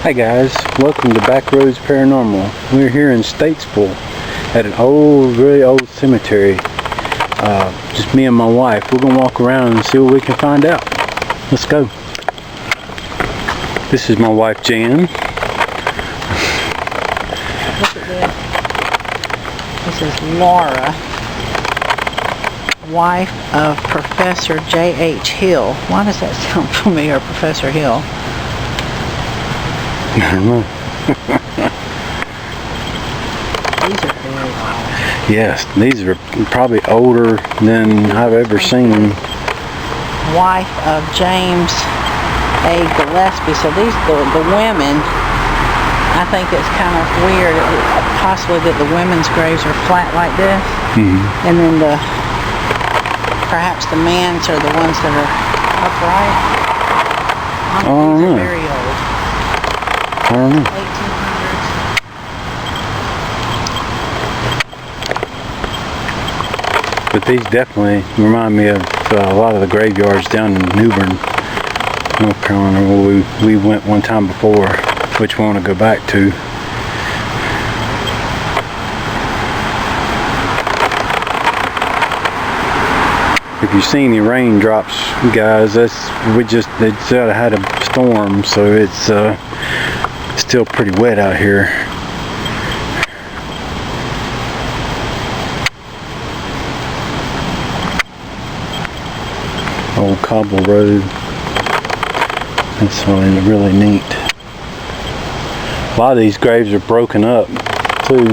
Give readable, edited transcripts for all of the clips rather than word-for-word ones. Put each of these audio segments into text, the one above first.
Hi guys, welcome to Backroads Paranormal. We're here in Statesville at an old, really old cemetery. Just me and my wife. We're going to walk around and see what we can find out. Let's go. This is my wife Jan. Look at this. This is Laura, wife of Professor J.H. Hill. Why does that sound familiar, Professor Hill? I don't know. These are very old. Yes, these are probably older than I've ever seen. Wife of James A. Gillespie. So these, the women, I think it's kind of weird, possibly that the women's graves are flat like this, and then perhaps the men's are the ones that are upright. These are very old. I don't know. 1800s. But these definitely remind me of a lot of the graveyards down in New Bern, North Carolina, where we went one time before, which we want to go back to. If you see any raindrops, guys, they said I had a storm, so it's still pretty wet out here. Old cobble road. That's really neat. A lot of these graves are broken up too.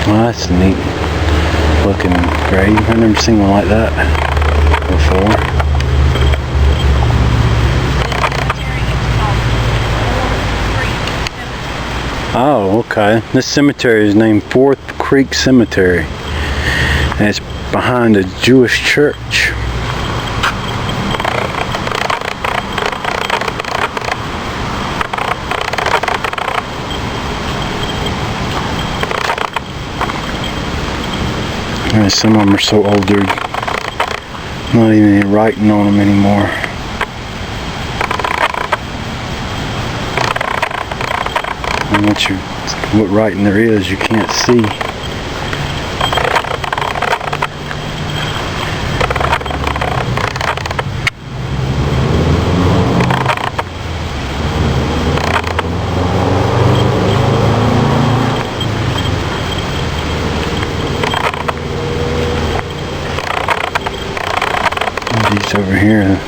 Well, that's a neat looking grave. I've never seen one like that before. Oh, okay. This cemetery is named Fourth Creek Cemetery, and it's behind a Jewish church. And some of them are so old, they're not even any writing on them anymore. And what writing there is, you can't see. These over here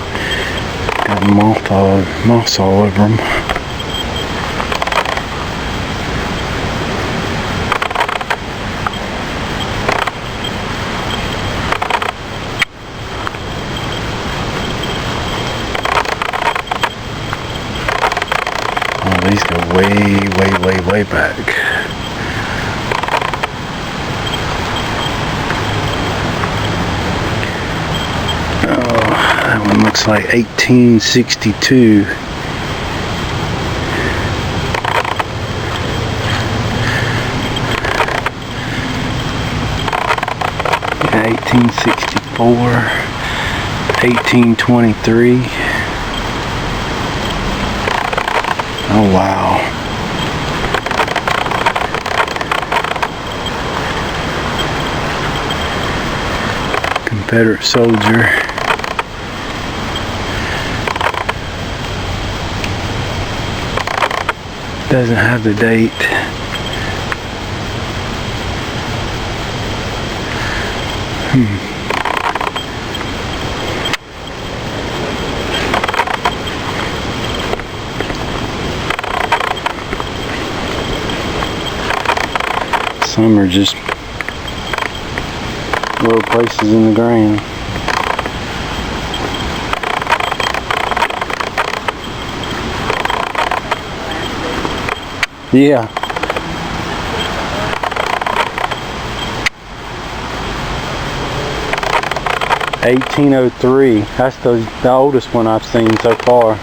got moss all over them. Oh, these go way back. That one looks like 1862. Yeah, 1864, 1823. Oh wow. Confederate soldier. Doesn't have the date. Some are just little places in the ground. Yeah. (1803). That's the oldest one I've seen so far.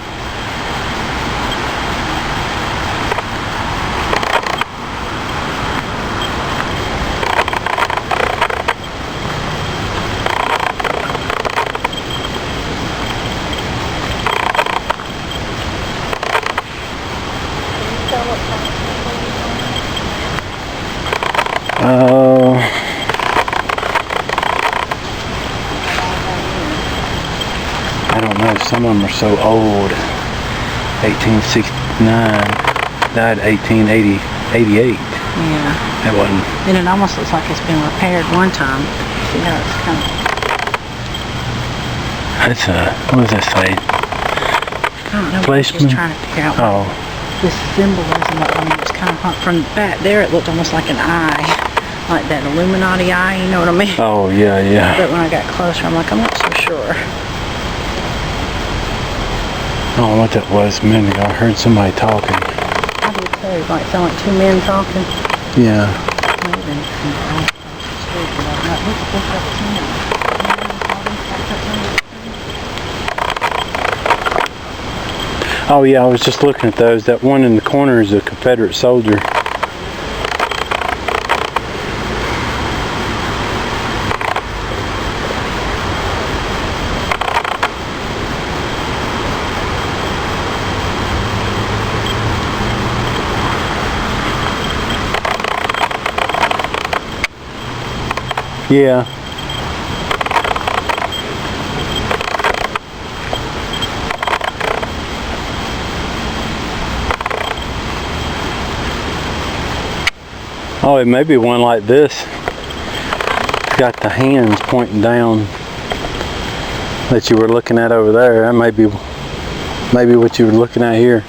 some of them are so old. 1869, died 1888. Yeah. That wasn't. And it almost looks like it's been repaired one time. See how it's kind of... That's what does that say? I don't know. I'm Placement? just trying to figure out Oh. this symbolism of them. It's kind of from back there. It looked almost like an eye, like that Illuminati eye. You know what I mean? Oh yeah, yeah. But when I got closer, I'm like, I'm not so sure. I don't know what that was a minute ago. I heard somebody talking. I did too. Like sound like two men talking. Yeah. Maybe. Oh yeah, I was just looking at those. That one in the corner is a Confederate soldier. Yeah. Oh, it may be one like this. It's got the hands pointing down that you were looking at over there. That may be what you were looking at here. This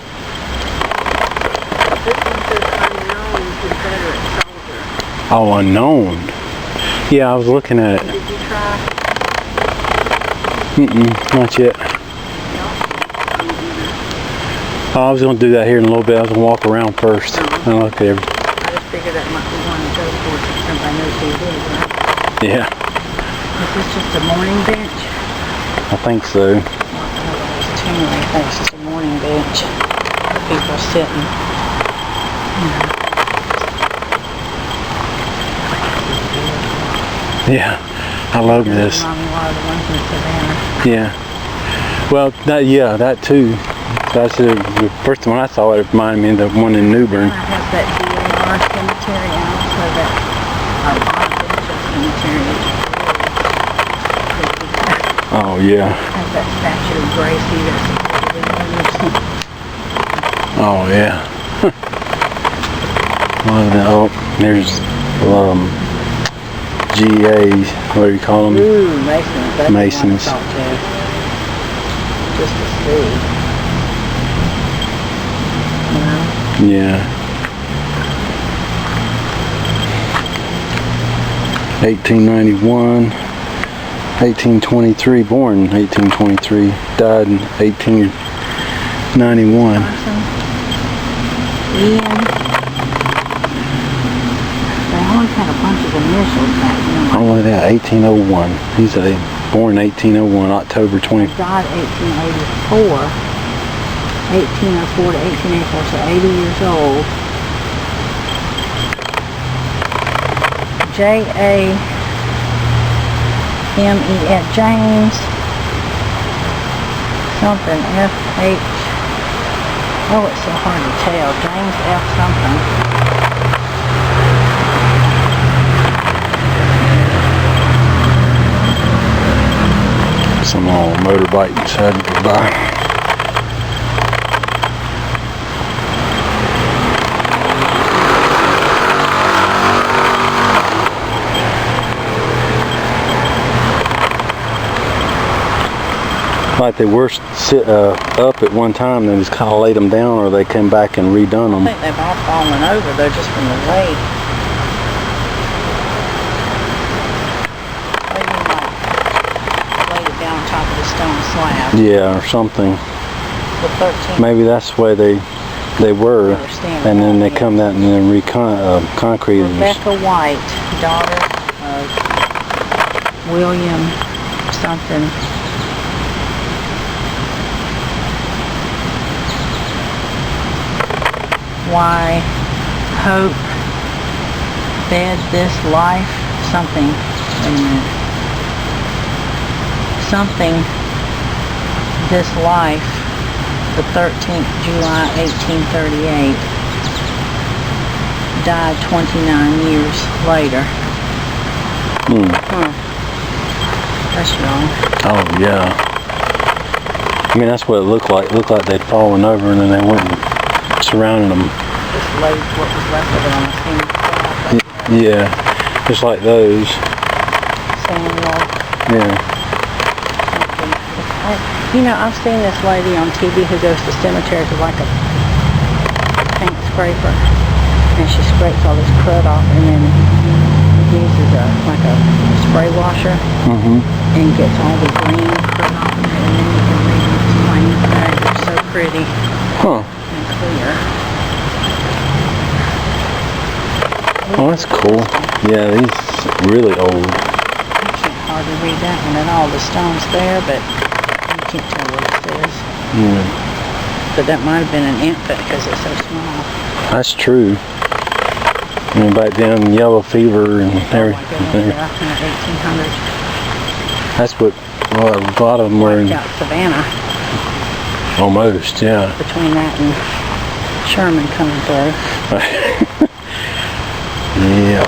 one says unknown Confederate soldier. Oh, unknown. Yeah, I was looking at it. Did you try? Not yet. Oh, I was going to do that here in a little bit. I was going to walk around first and look at everything. I just figured that might be one to go for since everybody knows who it is, right? Yeah, Is this just a morning bench? I think so. There's too many things. It's a morning bench. The people sitting. Yeah, I love this. Remind me of a lot of the ones in Savannah. Yeah. Well, that too. That's the first one I saw. It reminded me of the one in Newbern. It has that DNR cemetery and also that cemetery. Oh yeah. Has that statue of Gracie that's Oh yeah. Oh, there's GAs. What do you call them? Ooh, Masons. That's Masons. the one to talk to. Just to see. You know? Yeah. 1891, 1823, born in 1823, died in 1891. Awesome. Ian. They always had a bunch of initials back then. Oh, look at that, 1801. He's born 1801, October 20. Died 1884. 1804 to 1884, so 80 years old. J-A-M-E-S, James something, F-H, oh, it's so hard to tell, James F. something. Some old motorbike decided to go by. Like they were up at one time, they just kind of laid them down, or they came back and redone them. I think they've all fallen over though, just from the weight. Or you might lay it down on top of the stone slab. Yeah, or something. The 13th. Maybe that's the way they were, and then they come out and then concrete. Rebecca White, daughter of William something. Why hope fed this life something, wait a minute, something this life, the 13th July 1838, died 29 years later. Hmm. That's wrong. Oh yeah. I mean, that's what it looked like. It looked like they'd fallen over and then they went and surrounded them. Just laid what was left of it on the scene. Yeah, just like those. Samuel. Yeah. You know, I've seen this lady on TV who goes to cemeteries with like a paint scraper, and she scrapes all this crud off and then uses like a spray washer and gets all the green crud off of it, and then you can read them plain red. They're so pretty and clear. Oh, that's cool. Yeah, these really old. You can't hardly read that one at all. The stone's there, but you can't tell what it says. Yeah. But that might have been an infant because it's so small. That's true. I mean, back down yellow fever and everything. Yeah, in the 1800s. That's what a lot of them were in. Out Savannah. Almost, yeah. Between that and Sherman coming through. Yeah.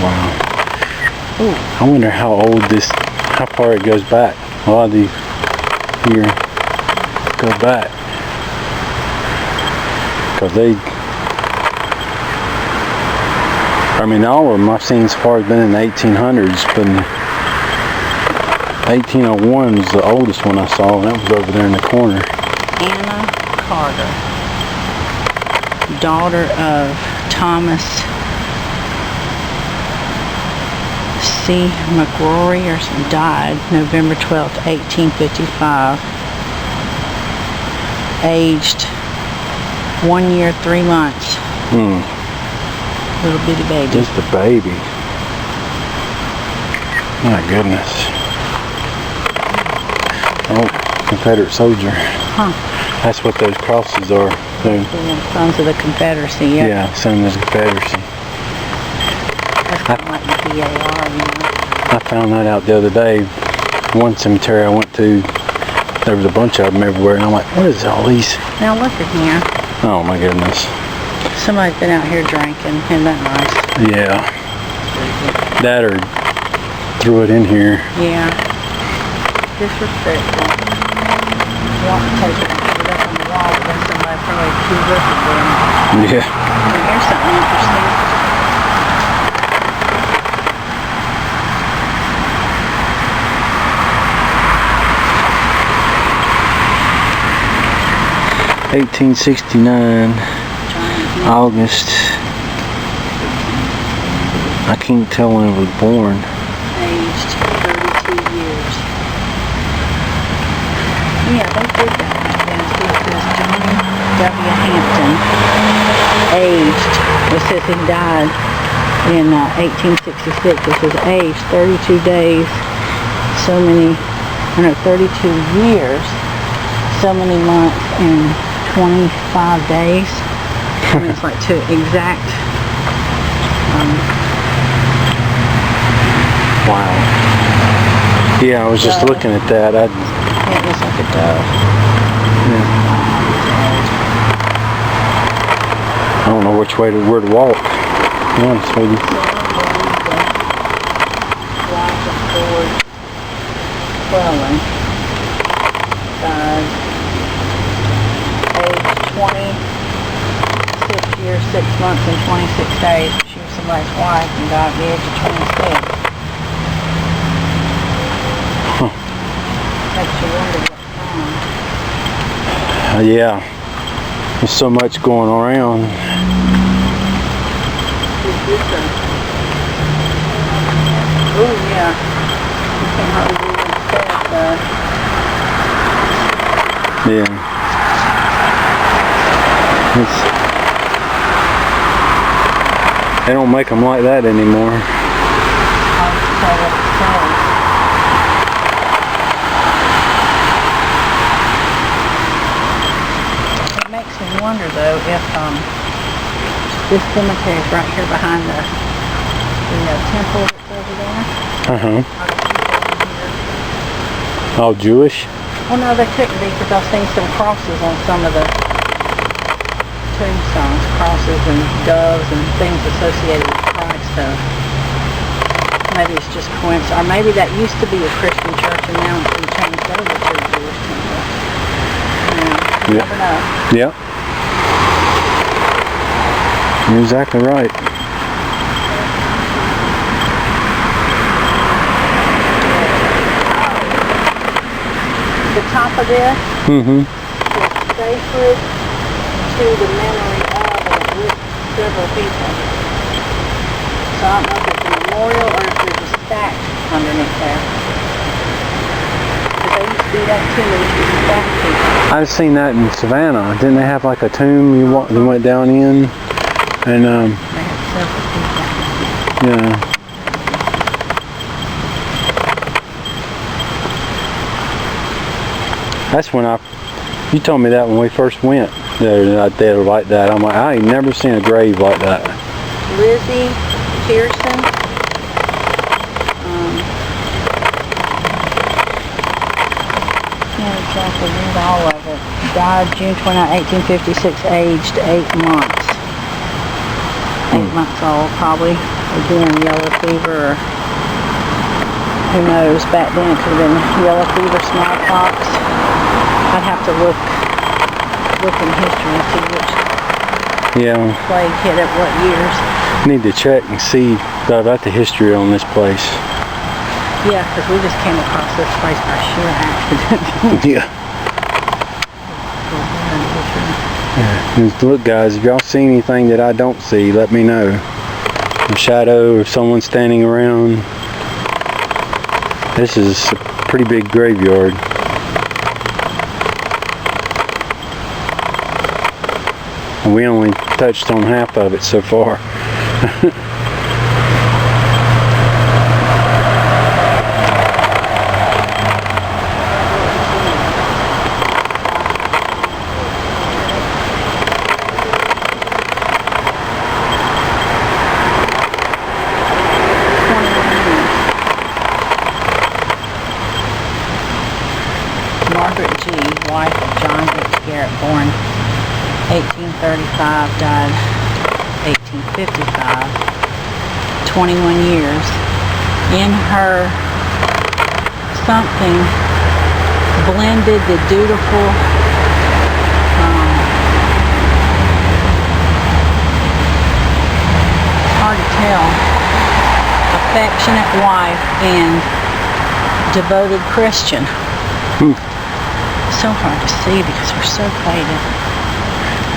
Wow. Ooh. I wonder how old how far it goes back. A lot of these here go back. Because I mean, all of them I've seen so far has been in the 1800s, but 1801 is the oldest one I saw, and that was over there in the corner. Anna Carter, daughter of Thomas C. McRory, or something, died November 12th, 1855, aged 1 year, 3 months. Little bitty baby. Just a baby. My goodness. Oh, Confederate soldier. Huh. That's what those crosses are. The Sons of the Confederacy, yeah. Yeah, Sons of the Confederacy. That's kind of like the BAR, you know. I found that out the other day. One cemetery I went to, there was a bunch of them everywhere, and I'm like, what is all these? Now look at here. Oh my goodness. Somebody's been out here drinking. Isn't that nice? Yeah. That or threw it in here. Yeah. Disrespectful. You want to take it and put it up on the wall, but then somebody probably too wicked for it. Yeah. And here's something interesting. $1869, August. I can't tell when it was born. Aged 32 years. Yeah, they did that right down. See, it says Johnny W. Hampton. Aged, it says he died in 1866. It says aged 32 days, 32 years, so many months and 25 days. I mean, it's like two exact. Wow. Yeah, I was just looking at that. It looks like a dove. Yeah. I don't know which way where to walk. To be honest with you. Died age 26 years, 6 months, and 26 days. She was somebody's wife and died at the age of 26. Makes you wonder what's wrong. Yeah. There's so much going around. Oh yeah. You can hardly read what it says though. Yeah. They don't make them like that anymore. Hard to tell what it says. It makes me wonder though if this cemetery is right here behind the temple that's over there. All Jewish? Well, no, they couldn't be because I've seen some crosses on some of the tombstones, crosses and doves and things associated with Christ. So maybe it's just coincidence, or maybe that used to be a Christian church and now it's been changed over to a Jewish temple. You never know. Yep. You're exactly right. The top of this Mm-hmm. is sacred to the memory of, and it lists several people. So I don't know if it's a memorial or if there's a stack underneath there. But they used to do that too, they used to stack people. I've seen that in Savannah. Didn't they have like a tomb you went down in? And They had several people. yeah. That's when you told me that when we first went there like that. I'm like, I ain't never seen a grave like that. Lizzie Pearson. Can't exactly read all of it. Died June 29, 1856, aged 8 months. 8 months old, probably. Again, yellow fever, or who knows, back then it could have been yellow fever, smallpox. I'd have to look in history and see which plague hit at what years. Need to check and see about the history on this place. Yeah, because we just came across this place by sheer accident. Yeah. Look guys, if y'all see anything that I don't see, let me know. A shadow or someone standing around. This is a pretty big graveyard. And we only touched on half of it so far. Margaret G., wife of John H. Garrett, born 1835, died 1855, 21 years. In her something blended the dutiful hard to tell, affectionate wife and devoted Christian. So hard to see because we're so faded.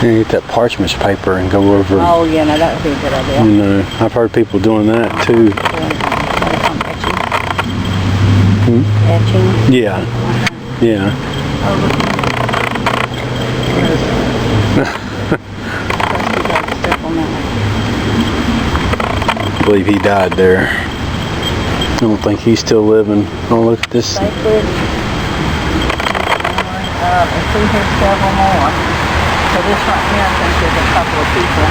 You get that parchment paper and go over. Oh yeah, no, that would be a good idea. You know, I've heard people doing that too. Etching. Yeah. Yeah. Oh, look I believe he died there. I don't think he's still living. Oh, look at this. Sacred. And see, here's several more. So this right here, I think there's a couple of people.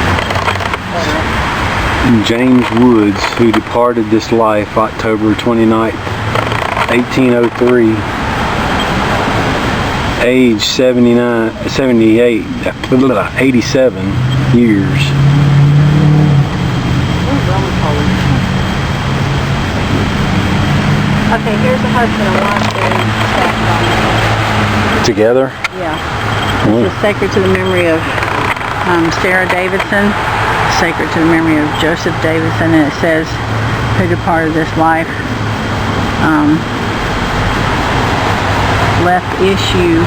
James Woods, who departed this life October 29th, 1803, age 87 years. Okay, here's the husband and wife buried stacked on Together? Yeah. This is sacred to the memory of Sarah Davidson, sacred to the memory of Joseph Davidson, and it says who departed this life. Left issue.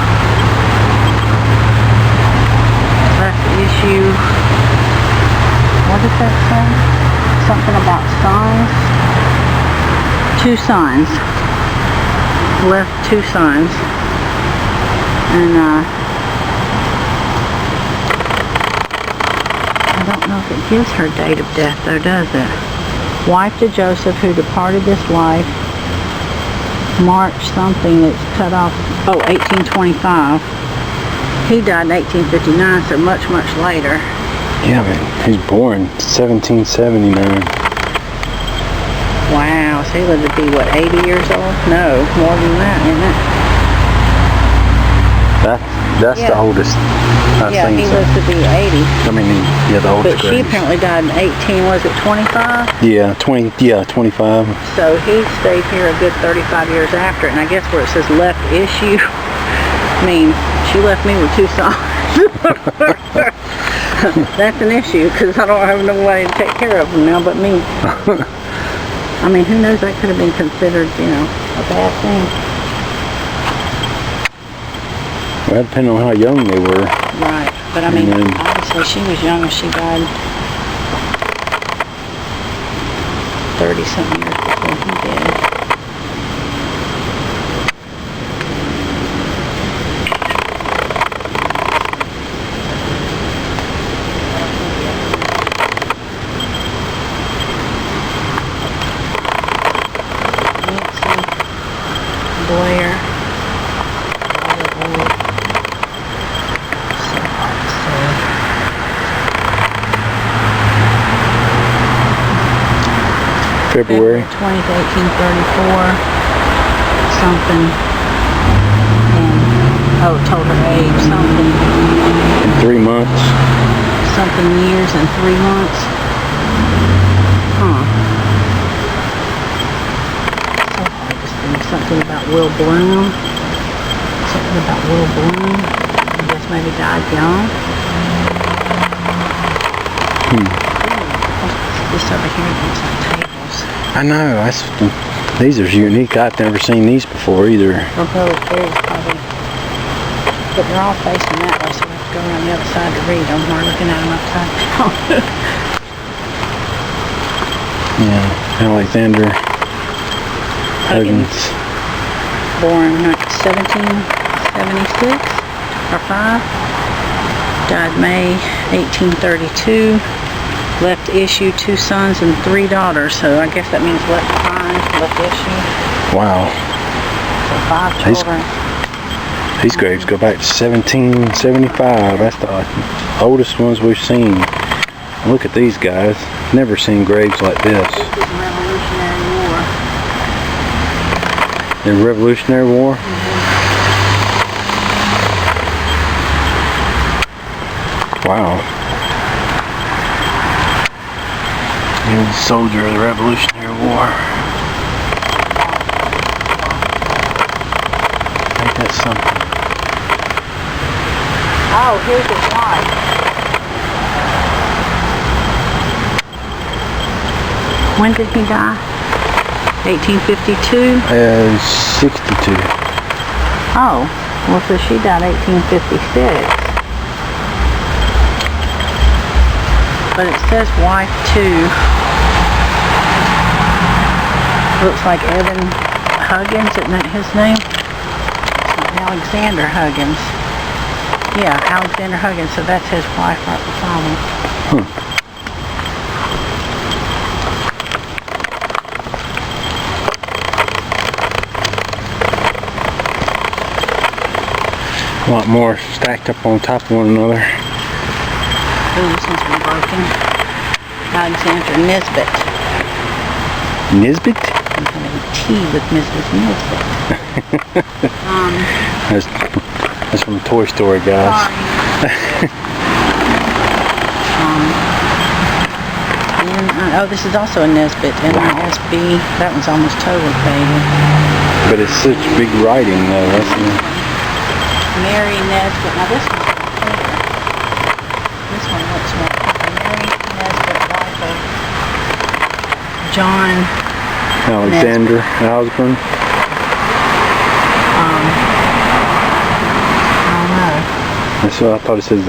What does that say? Something about signs. 2 signs. Left 2 signs. And I don't know if it gives her date of death though, does it? Wife to Joseph, who departed this life March something, it's cut off, 1825. He died in 1859, so much later. Yeah, but he's born 1779. Wow, so he lived to be, what, 80 years old? No, more than that, isn't it? That's the oldest I've Yeah, seen. he lived to be 80. I mean, yeah, the oldest But she grave. apparently died in 18, was it 25? Yeah, 25. So he stayed here a good 35 years after, and I guess where it says left issue, I mean, she left me with 2 sons. That's an issue, because I don't have nobody to take care of them now but me. I mean, who knows, that could have been considered, you know, a bad thing. Well, depending on how young they were. Right, but I mean, then, obviously she was young when she died 30-something years before he did. Blair. So hard to say. February. 20th, 1834. Something. And, told her age. Something. In 3 months. Something years and 3 months. Huh. So hard to see. Something about Will Bloom. Something about Will Bloom. I guess maybe died young. This over here looks like tables. I know. These are unique. I've never seen these before either. Although there's probably, but they're all facing that way, so we have to go around the other side to read them. We're looking at them upside down. Yeah, Alexander Huggins. Born 1776 or 5. Died May 1832. Left issue 2 sons and 3 daughters. So I guess that means left behind, left issue. Wow. So 5 children. These graves go back to 1775. That's the oldest ones we've seen. Look at these guys. Never seen graves like this. This is the Revolutionary War. The Revolutionary War? Wow. He was a soldier of the Revolutionary War. Ain't that something? Oh, here's his wife. When did he die? 1852? 62. Oh, well, so she died 1856. But it says wife too. Looks like Evan Huggins, isn't that his name? Alexander Huggins. Yeah, Alexander Huggins, so that's his wife right beside him. A lot more stacked up on top of one another. Ooh, this one's been broken. Alexander Nisbet. Nisbet? I'm having tea with Mrs. Nisbet. That's from Toy Story, guys. Oh, this is also a Nisbet. NISB. That one's almost totally faded. But it's such big writing, though. That's Mary Nesbit. Now this one's more clear. This one looks more clear. Mary Nesbit, wife of John Alexander Osborne. I don't know. That's what I thought it says.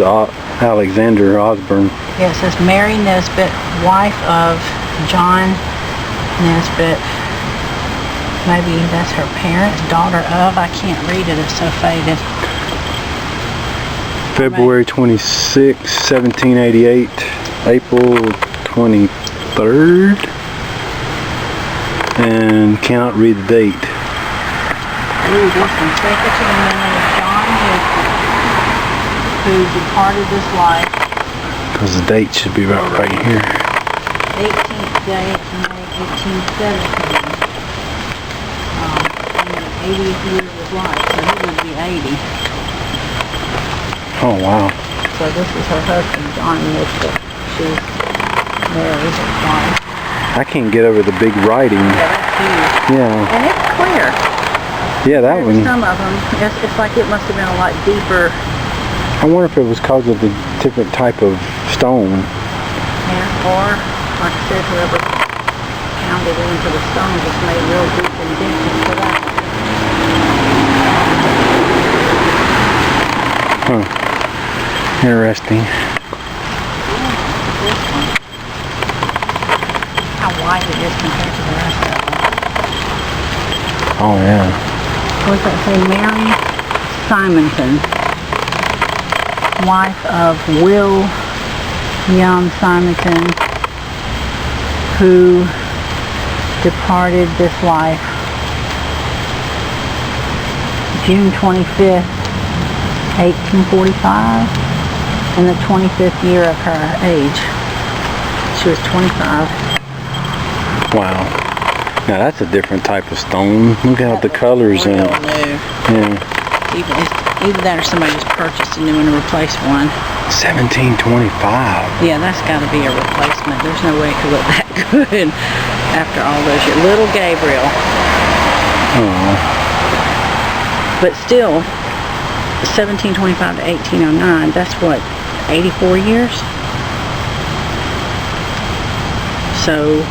Alexander Osborne. Yeah, it says Mary Nesbit, wife of John Nesbit. Maybe that's her parents, daughter of. I can't read it. It's so faded. February 26, 1788, April 23rd, and cannot read the date. Ooh, this one. Take it to the memory of John Nesbit, who departed this life. Because the date should be right here. 18th day of May 1817. In the 80th year of his life, so he would be 80. Oh, wow. So this is her husband, John Mitchell. She's Mary's wife. I can't get over the big writing. Yeah, that's huge. Yeah. And it's clear. Yeah, that one. Some of them, it's like it must have been a lot deeper. I wonder if it was because of the different type of stone. Yeah, or, like I said, whoever pounded it into the stone just made real deep indentions for that. Huh. Interesting. This one. How wide it is compared to the rest of them. Oh, yeah. What's that say? Mary Simonton, wife of Will Young Simonton, who departed this life June 25th, 1845, in the 25th year of her age. She was 25. Wow. Now that's a different type of stone. Look at the colors in it. Yeah. Either that or somebody just purchased a new one and replaced one. 1725. Yeah, that's got to be a replacement. There's no way it could look that good after all those years. Little Gabriel. Oh. But still, 1725 to 1809, that's what, 84 years? So,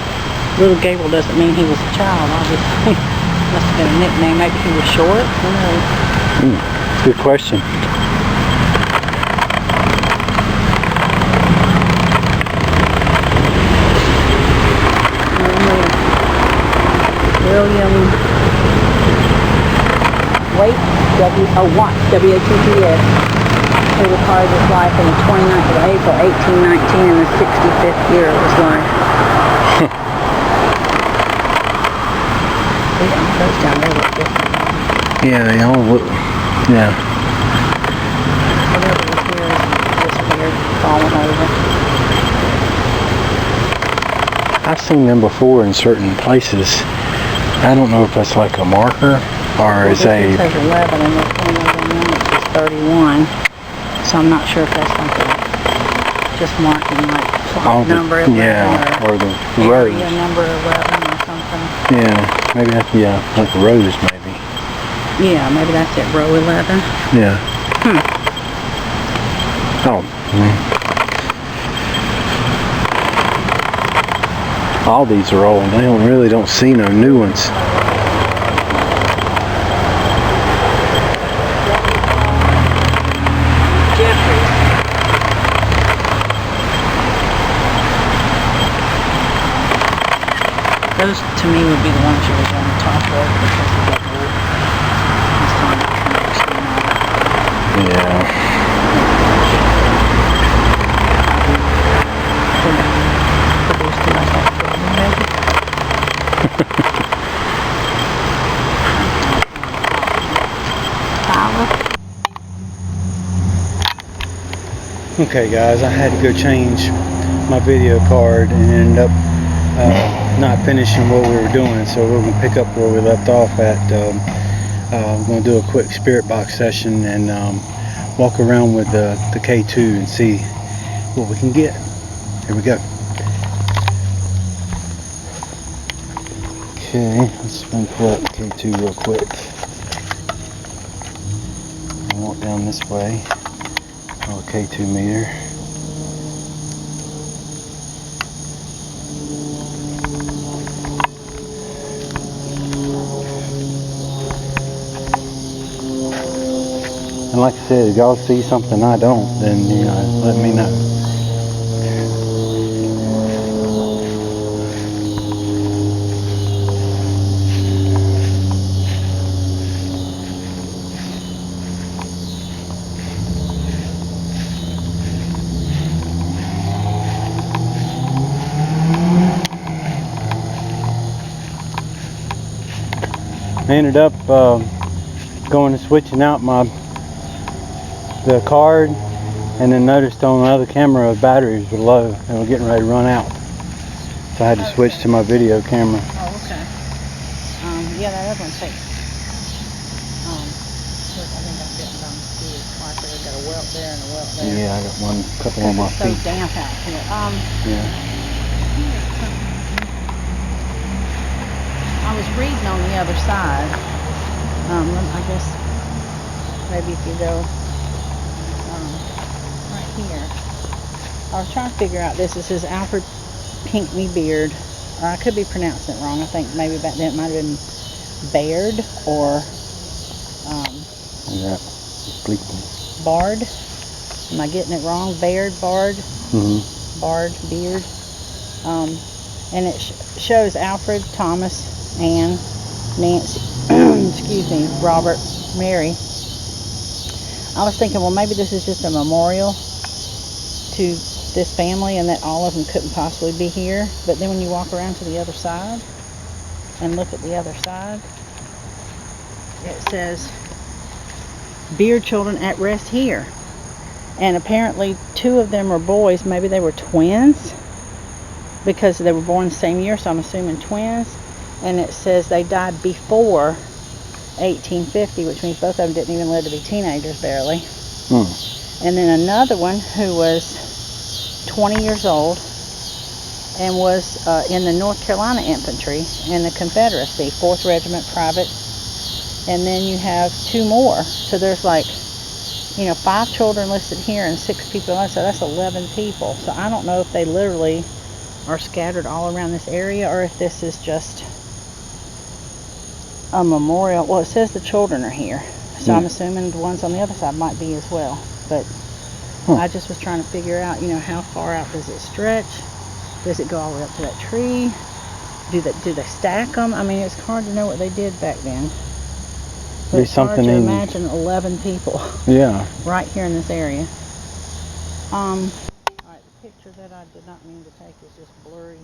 Little Gabriel doesn't mean he was a child, obviously. Must have been a nickname. Maybe he was short. Who knows? Good question. William Waite, W-A-T-T-S, who departed his life on the 29th of April, 1819, in the 65th year of his life. Those down there look different. Yeah, they all look. Yeah. Whatever was here is just weird, falling over. I've seen them before in certain places. I don't know if that's like a marker or is a. It says 11 and this one is 31. So I'm not sure if that's like a just marking like plot number 11 or the area rows. number 11 or something. Yeah, maybe that's like rows maybe. Yeah, maybe that's it, row 11. Yeah. Oh. All these are old. I really don't see no new ones. Those to me would be the ones you would on the top of because of the wood. Yeah. Okay guys, I had to go change my video card and ended up not finishing what we were doing, so we're going to pick up where we left off at. I'm going to do a quick spirit box session and walk around with the K2 and see what we can get. Here we go. Okay, let's pull up the K2 real quick. I'll walk down this way. Oh, K2 meter. And like I said, if y'all see something I don't, then let me know. I ended up going and switching out the card, and then noticed on the other camera the batteries were low and were getting ready to run out. So I had to switch to my video camera. Oh, okay. Yeah, that other one takes. I think I'm getting done with like got a welt there and a welt there. Yeah, I got one, couple on my It's so feet. damp out here. Yeah. I was reading on the other side. I guess maybe if you go right here. I was trying to figure out this. It says Alfred Pinckney Beard. I could be pronouncing it wrong. I think maybe back then it might have been Baird or Yeah. Bard. Am I getting it wrong? Baird, Bard, Bard, Beard. And it shows Alfred, Thomas, Anne, Nancy, excuse me, Robert, Mary. I was thinking, well, maybe this is just a memorial to this family and that all of them couldn't possibly be here. But then when you walk around to the other side and look at the other side, it says, Beard children at rest here. And apparently 2 of them are boys. Maybe they were twins because they were born the same year, so I'm assuming twins. And it says they died before 1850, which means both of them didn't even live to be teenagers, barely. And then another one who was 20 years old and was in the North Carolina Infantry in the Confederacy, 4th Regiment Private. And then you have 2 more. So there's like, 5 children listed here and 6 people else. So that's 11 people. So I don't know if they literally are scattered all around this area or if this is just a memorial. Well, it says the children are here. So I'm assuming the ones on the other side might be as well. But I just was trying to figure out, how far out does it stretch? Does it go all the way up to that tree? Do they stack them? I mean, it's hard to know what they did back then. But it's hard to imagine 11 people. Yeah. Right here in this area. Alright, the picture that I did not mean to take is just blurry.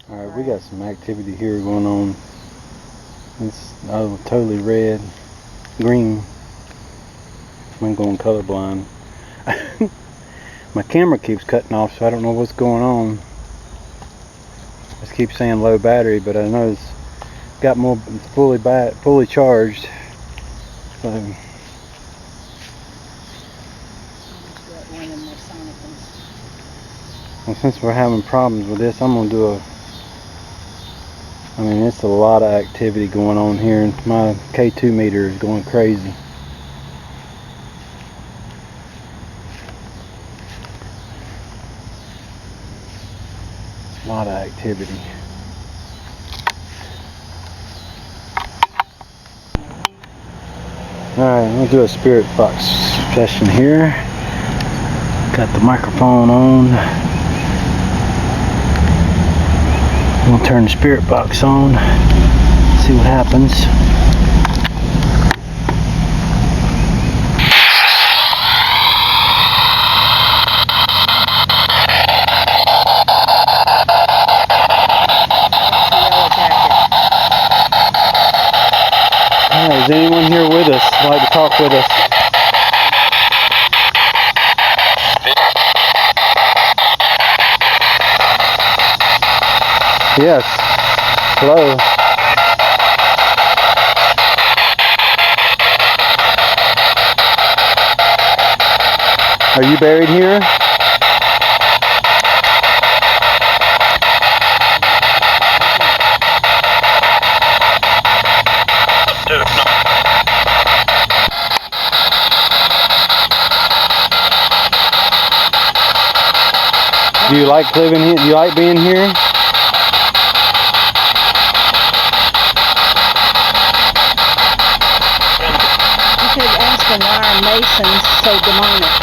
Alright, we got some activity here going on. It's totally red, green. I'm going colorblind. My camera keeps cutting off, so I don't know what's going on. Just keeps saying low battery, but I know it's got more, it's fully charged. So well, since we're having problems with this, I'm gonna do it's a lot of activity going on here, and my K2 meter is going crazy. A lot of activity. Alright, we'll do a spirit box session here. Got the microphone on. We'll turn the spirit box on, see what happens. Alright, is anyone here with us? I'd like to talk with us. Yes. Hello. Are you buried here? Do you like living here? Do you like being here? Because Aspen, why are Masons so demonic?